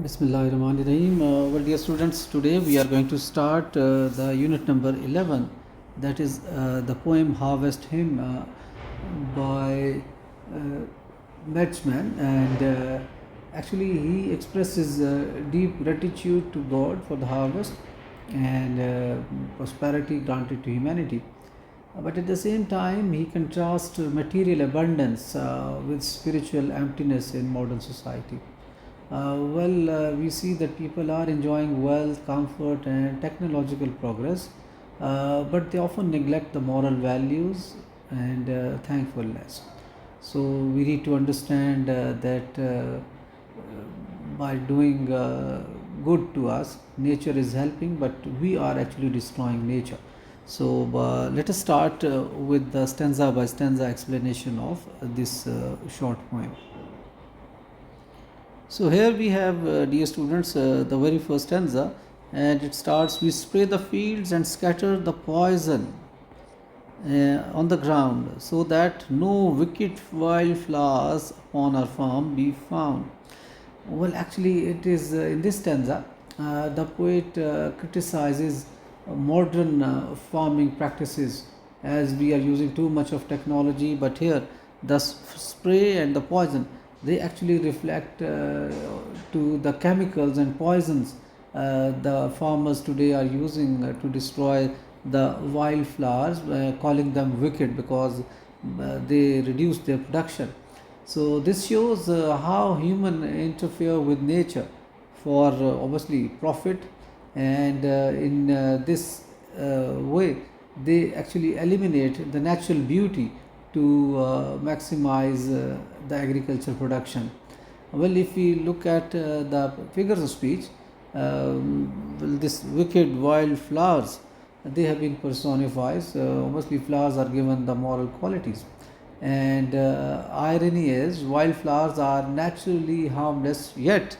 Bismillahirrahmanirrahim. Well, dear students, today we are going to start the unit number 11, that is the poem Harvest Hymn by Metzman. And actually, he expresses deep gratitude to God for the harvest and prosperity granted to humanity. But at the same time, he contrasts material abundance with spiritual emptiness in modern society. We see that people are enjoying wealth, comfort, and technological progress, but they often neglect the moral values and thankfulness. So, we need to understand that by doing good to us, nature is helping, but we are actually destroying nature. So, let us start with the stanza by stanza explanation of this short poem. So here we have, dear students, the very first stanza, and it starts: "We spray the fields and scatter the poison on the ground, so that no wicked wildflowers upon our farm be found." Well, actually, it is in this stanza, the poet criticizes modern farming practices, as we are using too much of technology. But here, the spray and the poison, they actually reflect to the chemicals and poisons the farmers today are using to destroy the wildflowers, calling them wicked because they reduce their production. So this shows how human interfere with nature for obviously profit, and in this way they actually eliminate the natural beauty to maximize the agriculture production. Well, if we look at the figures of speech, well, this wicked wildflowers, they have been personified. Obviously, flowers are given the moral qualities. And irony is, wildflowers are naturally harmless, yet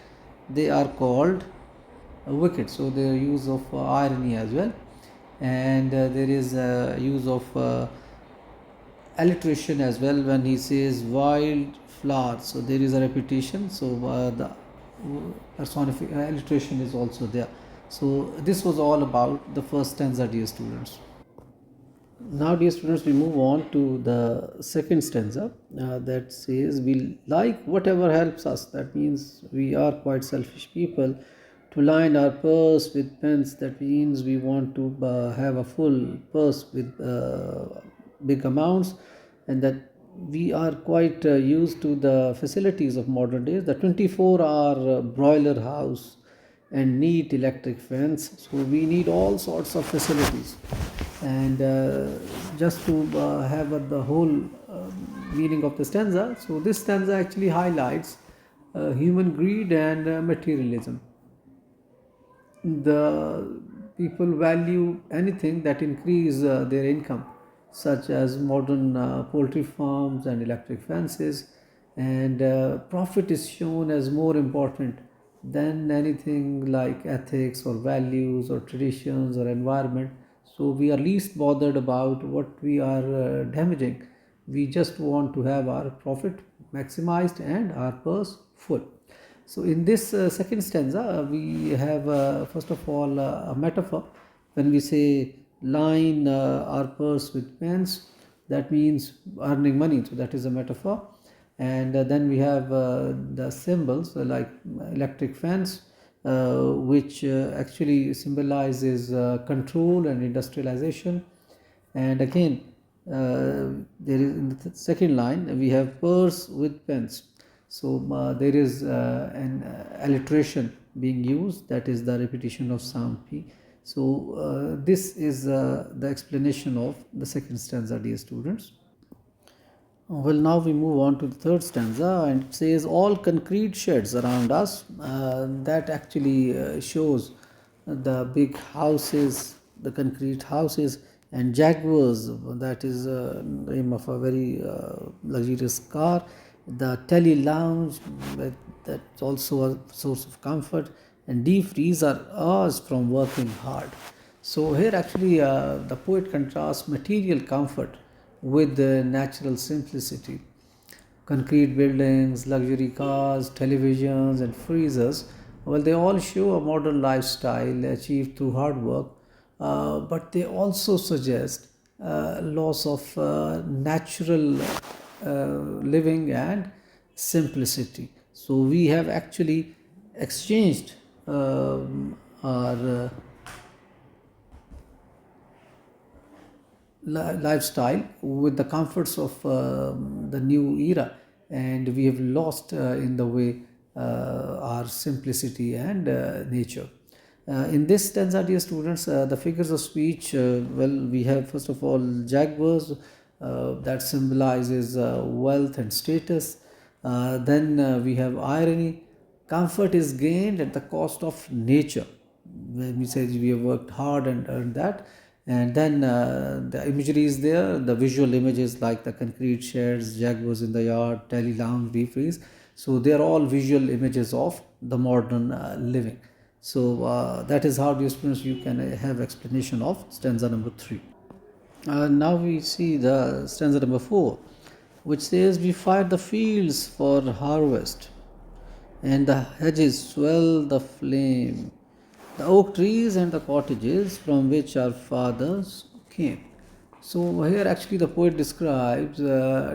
they are called wicked. So there is use of irony as well, and there is use of alliteration as well when he says wild flowers. So there is a repetition. So the alliteration is also there. So this was all about the first stanza, dear students. Now, dear students, we move on to the second stanza that says, "We like whatever helps us." That means we are quite selfish people. To line our purse with pence, that means we want to have a full purse with big amounts, and that we are quite used to the facilities of modern days, the 24-hour broiler house and neat electric fence. So we need all sorts of facilities, and just to have the whole meaning of the stanza, so this stanza actually highlights human greed and materialism. The people value anything that increase their income, such as modern poultry farms and electric fences, and profit is shown as more important than anything like ethics or values or traditions or environment. So we are least bothered about what we are damaging. We just want to have our profit maximized and our purse full. So in this second stanza, we have first of all a metaphor. When we say line our purse with pence, that means earning money. So that is a metaphor. And then we have the symbols like electric fence, which actually symbolizes control and industrialization. And again, there is in the second line we have purse with pence. So there is an alliteration being used, that is the repetition of sound P. So this is the explanation of the second stanza, dear students. Well, now we move on to the third stanza, and it says, "All concrete sheds around us." That actually shows the big houses, the concrete houses, and Jaguars, that is the name of a very luxurious car. The tele lounge, that's also a source of comfort, and deep freeze are ours from working hard. So here actually the poet contrasts material comfort with the natural simplicity. Concrete buildings, luxury cars, televisions, and freezers Well, they all show a modern lifestyle achieved through hard work, but they also suggest loss of natural living and simplicity. So we have actually exchanged our lifestyle with the comforts of the new era, and we have lost in the way our simplicity and nature. In this stanza, dear students, the figures of speech, well, we have first of all jaguars, that symbolizes wealth and status. Then we have irony. Comfort is gained at the cost of nature. When we say we have worked hard and earned that. And then the imagery is there, the visual images like the concrete sheds, jaguars in the yard, tele lounge, referees. So they are all visual images of the modern living. So that is how, dear students, you can have explanation of stanza number 3. Now we see the stanza number 4, which says, "We fight the fields for harvest, and the hedges swell the flame, the oak trees and the cottages from which our fathers came." So here actually the poet describes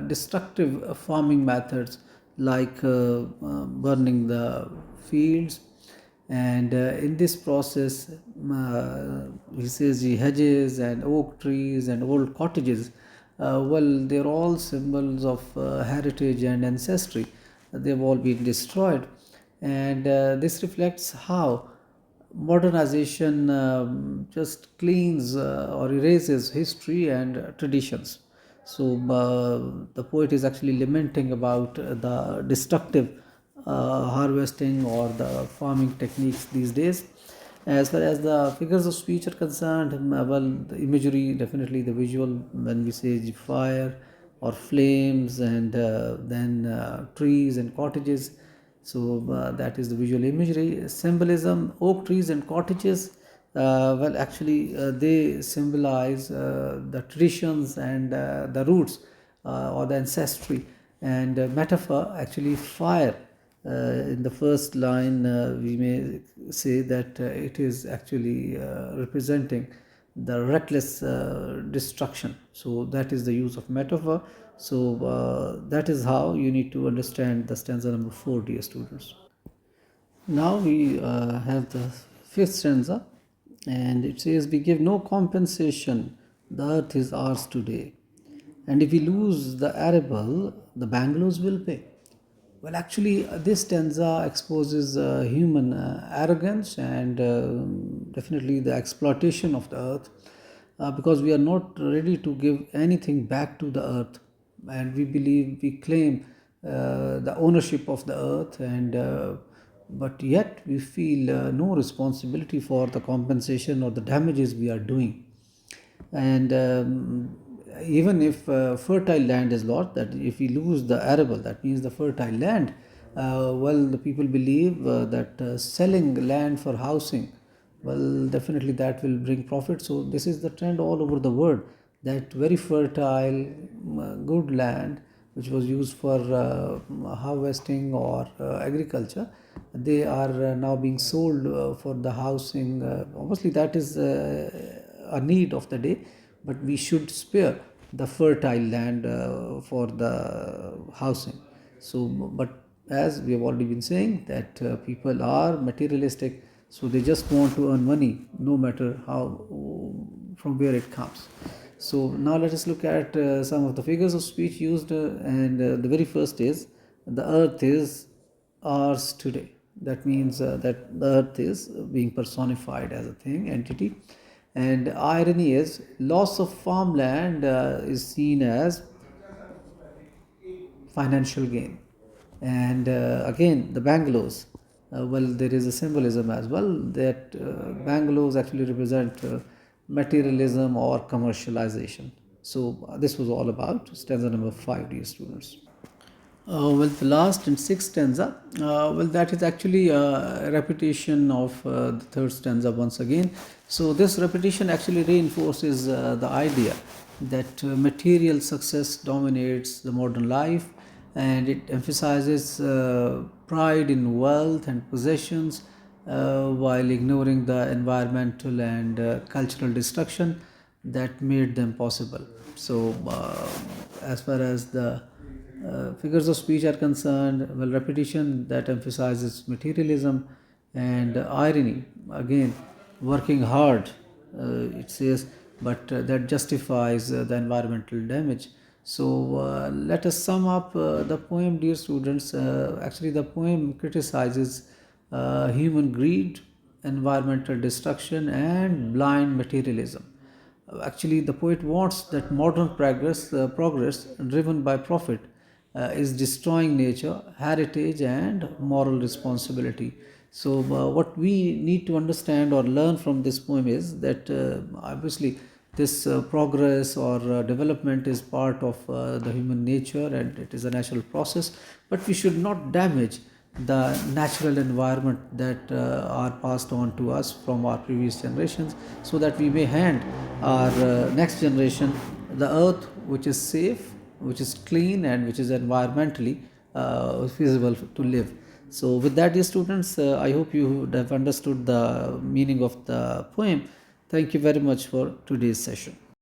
destructive farming methods like burning the fields, and in this process he says the hedges and oak trees and old cottages, well, they're all symbols of heritage and ancestry. They've all been destroyed, and this reflects how modernization just cleans or erases history and traditions. So the poet is actually lamenting about the destructive harvesting or the farming techniques these days. As far as the figures of speech are concerned, well, the imagery, definitely the visual, when we say the fire or flames, and then trees and cottages. So that is the visual imagery. Symbolism, oak trees and cottages, well, actually, they symbolize the traditions and the roots or the ancestry. And metaphor, actually, fire. In the first line, we may say that it is actually representing the reckless destruction. So that is the use of metaphor. So that is how you need to understand the stanza number 4, dear students. Now we have the fifth stanza, and it says, "We give no compensation, the earth is ours today. And if we lose the arable, the bungalows will pay." Well, actually, this stanza exposes human arrogance and definitely the exploitation of the earth, because we are not ready to give anything back to the earth, and we believe we claim the ownership of the earth, and but yet we feel no responsibility for the compensation or the damages we are doing. And even if fertile land is lost, that if we lose the arable, that means the fertile land, well, the people believe that selling land for housing, well, definitely that will bring profit. So this is the trend all over the world, that very fertile good land which was used for harvesting or agriculture, they are now being sold for the housing. Obviously that is a need of the day, but we should spare the fertile land for the housing. So, but as we have already been saying, that people are materialistic, so they just want to earn money no matter how, from where it comes. So now let us look at some of the figures of speech used, and the very first is, "The earth is ours today." That means that the earth is being personified as a thing, entity. And irony is, loss of farmland is seen as financial gain. And again, the bungalows, well, there is a symbolism as well, that bungalows actually represent materialism or commercialization. So this was all about stanza number 5, dear students. Well, the last and sixth stanza, well, that is actually a repetition of the third stanza once again. So this repetition actually reinforces the idea that material success dominates the modern life, and it emphasizes pride in wealth and possessions, while ignoring the environmental and cultural destruction that made them possible. So, as far as the figures of speech are concerned, well, repetition that emphasizes materialism and irony, again, working hard, it says, but that justifies the environmental damage. So let us sum up the poem, dear students. Actually, the poem criticizes human greed, environmental destruction, and blind materialism. Actually, the poet wants that modern progress driven by profit is destroying nature, heritage, and moral responsibility. So, what we need to understand or learn from this poem is that obviously this progress or development is part of the human nature and it is a natural process, but we should not damage the natural environment that are passed on to us from our previous generations, so that we may hand our next generation the earth which is safe, which is clean, and which is environmentally feasible to live. So with that, dear students, I hope you would have understood the meaning of the poem. Thank you very much for today's session.